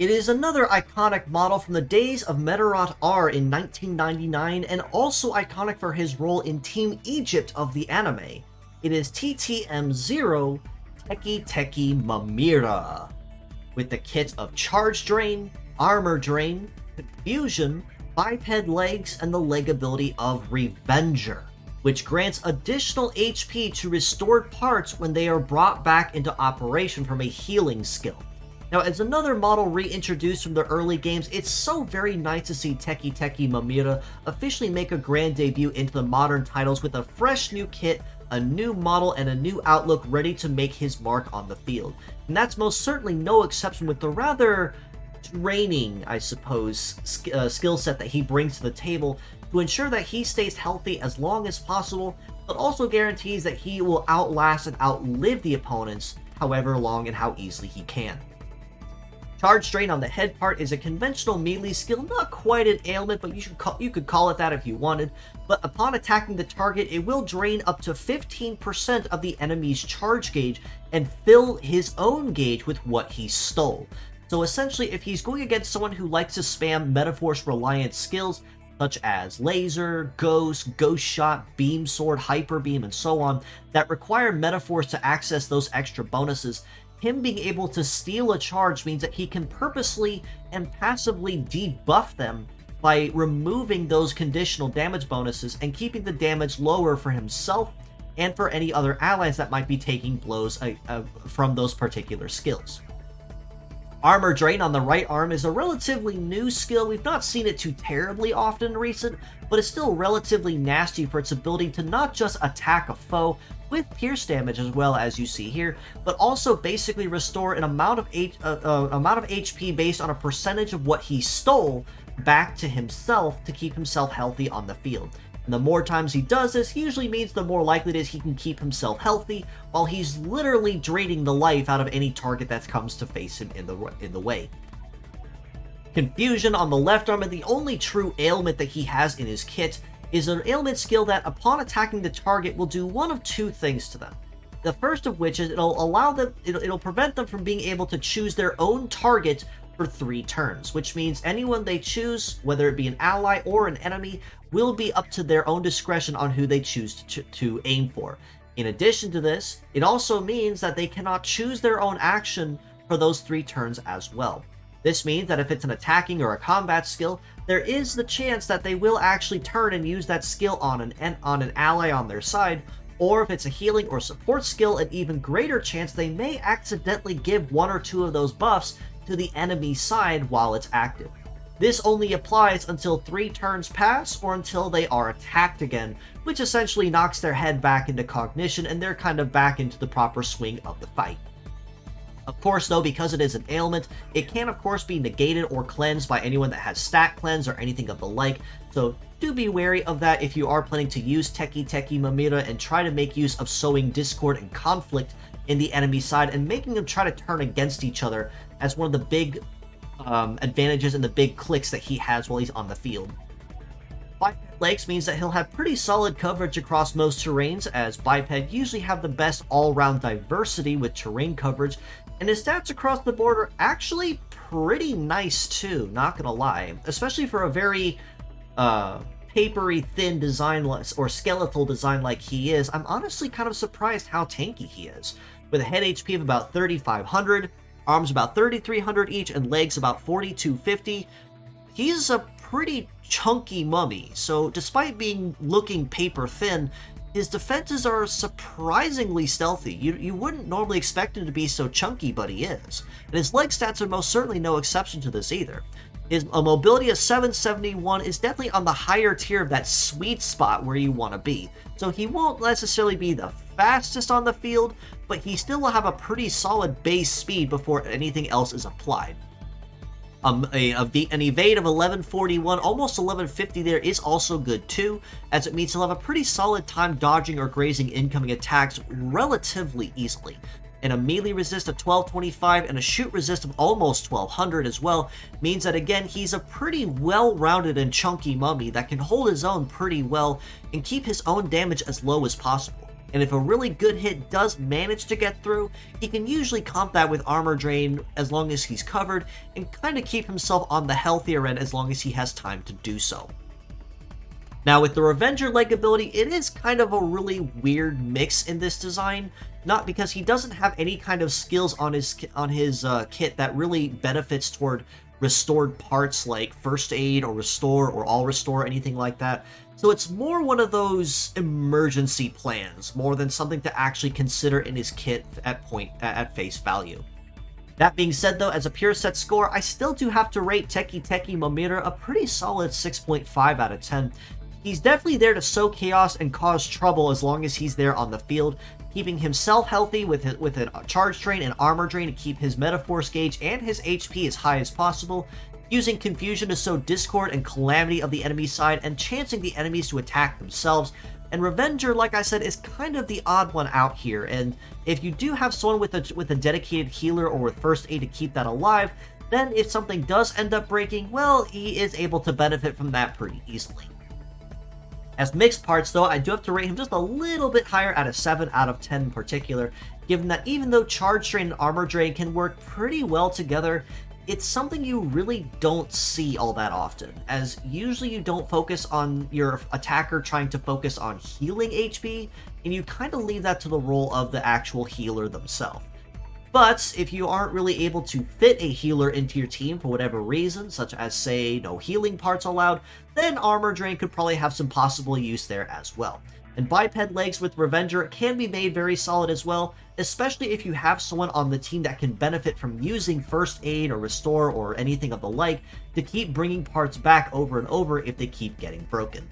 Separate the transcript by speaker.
Speaker 1: It is another iconic model from the days of Medarot R in 1999, and also iconic for his role in Team Egypt of the anime. It is TTM00 Teketeke Mummira, with the kit of Charge Drain, Armor Drain, Confusion, Biped Legs, and the leg ability of Revenger, which grants additional HP to restored parts when they are brought back into operation from a healing skill. Now, as another model reintroduced from the early games, it's so very nice to see Teketeke Mummira officially make a grand debut into the modern titles with a fresh new kit, a new model, and a new outlook ready to make his mark on the field. And that's most certainly no exception with the rather draining, I suppose, skill set that he brings to the table to ensure that he stays healthy as long as possible, but also guarantees that he will outlast and outlive the opponents however long and how easily he can. Charge Drain on the head part is a conventional melee skill, not quite an ailment, but you could call it that if you wanted. But upon attacking the target, it will drain up to 15% of the enemy's charge gauge and fill his own gauge with what he stole. So essentially, if he's going against someone who likes to spam Metaforce-reliant skills, such as Laser, Ghost, Ghost Shot, Beam Sword, Hyper Beam, and so on, that require Metaforce to access those extra bonuses, him being able to steal a charge means that he can purposely and passively debuff them by removing those conditional damage bonuses and keeping the damage lower for himself and for any other allies that might be taking blows from those particular skills. Armor Drain on the right arm is a relatively new skill. We've not seen it too terribly often in recent, but it's still relatively nasty for its ability to not just attack a foe with pierce damage as well as you see here, but also basically restore an amount of HP based on a percentage of what he stole back to himself to keep himself healthy on the field. And the more times he does this, usually means the more likely it is he can keep himself healthy, while he's literally draining the life out of any target that comes to face him in the way. Confusion on the left arm, and the only true ailment that he has in his kit, is an ailment skill that, upon attacking the target, will do one of two things to them. The first of which is it'll prevent them from being able to choose their own target for 3 turns, which means anyone they choose, whether it be an ally or an enemy, will be up to their own discretion on who they choose to aim for. In addition to this, it also means that they cannot choose their own action for those 3 turns as well. This means that if it's an attacking or a combat skill, there is the chance that they will actually turn and use that skill on an ally on their side, or if it's a healing or support skill, an even greater chance they may accidentally give 1 or 2 of those buffs to the enemy side while it's active. This only applies until 3 turns pass or until they are attacked again, which essentially knocks their head back into cognition and they're kind of back into the proper swing of the fight. Of course, though, because it is an ailment, it can of course be negated or cleansed by anyone that has stat cleanse or anything of the like, so do be wary of that if you are planning to use Teketeke Mummira and try to make use of sowing discord and conflict in the enemy side and making them try to turn against each other as one of the big advantages and the big clicks that he has while he's on the field. Biped Legs means that he'll have pretty solid coverage across most terrains, as Biped usually have the best all-round diversity with terrain coverage, and his stats across the board are actually pretty nice too, not gonna lie. Especially for a very papery thin design or skeletal design like he is, I'm honestly kind of surprised how tanky he is. With a head HP of about 3,500, arms about 3,300 each, and legs about 4,250, he's a pretty chunky mummy, so despite looking paper thin, his defenses are surprisingly stealthy. You wouldn't normally expect him to be so chunky, but he is. And his leg stats are most certainly no exception to this either. His mobility of 771 is definitely on the higher tier of that sweet spot where you want to be. So he won't necessarily be the fastest on the field, but he still will have a pretty solid base speed before anything else is applied. An evade of 1141, almost 1150 there, is also good too, as it means he'll have a pretty solid time dodging or grazing incoming attacks relatively easily. And a melee resist of 1225 and a shoot resist of almost 1200 as well means that, again, he's a pretty well-rounded and chunky mummy that can hold his own pretty well and keep his own damage as low as possible. and if a really good hit does manage to get through, he can usually comp that with armor drain as long as he's covered, and kind of keep himself on the healthier end as long as he has time to do so. Now with the Revenger leg ability, it is kind of a really weird mix in this design, not because he doesn't have any kind of skills on his kit that really benefits toward restored parts like first aid or restore or all restore, anything like that. So it's more one of those emergency plans more than something to actually consider in his kit at face value. That being said though, as a pure set score, I still do have to rate Teketeke Mummira a pretty solid 6.5 out of 10. He's definitely there to sow chaos and cause trouble as long as he's there on the field, keeping himself healthy with a charge drain and armor drain to keep his Metaforce gauge and his HP as high as possible, using confusion to sow discord and calamity of the enemy side, and chancing the enemies to attack themselves. And Revenger, like I said, is kind of the odd one out here, and if you do have someone with a dedicated healer or with first aid to keep that alive, then if something does end up breaking, well, he is able to benefit from that pretty easily. As mixed parts, though, I do have to rate him just a little bit higher at a 7 out of 10 in particular, given that even though Charge Drain and Armor Drain can work pretty well together, it's something you really don't see all that often, as usually you don't focus on your attacker trying to focus on healing HP, and you kind of leave that to the role of the actual healer themselves. But if you aren't really able to fit a healer into your team for whatever reason, such as, say, no healing parts allowed, then Armor Drain could probably have some possible use there as well. And biped legs with Revenger can be made very solid as well, especially if you have someone on the team that can benefit from using first aid or restore or anything of the like to keep bringing parts back over and over if they keep getting broken.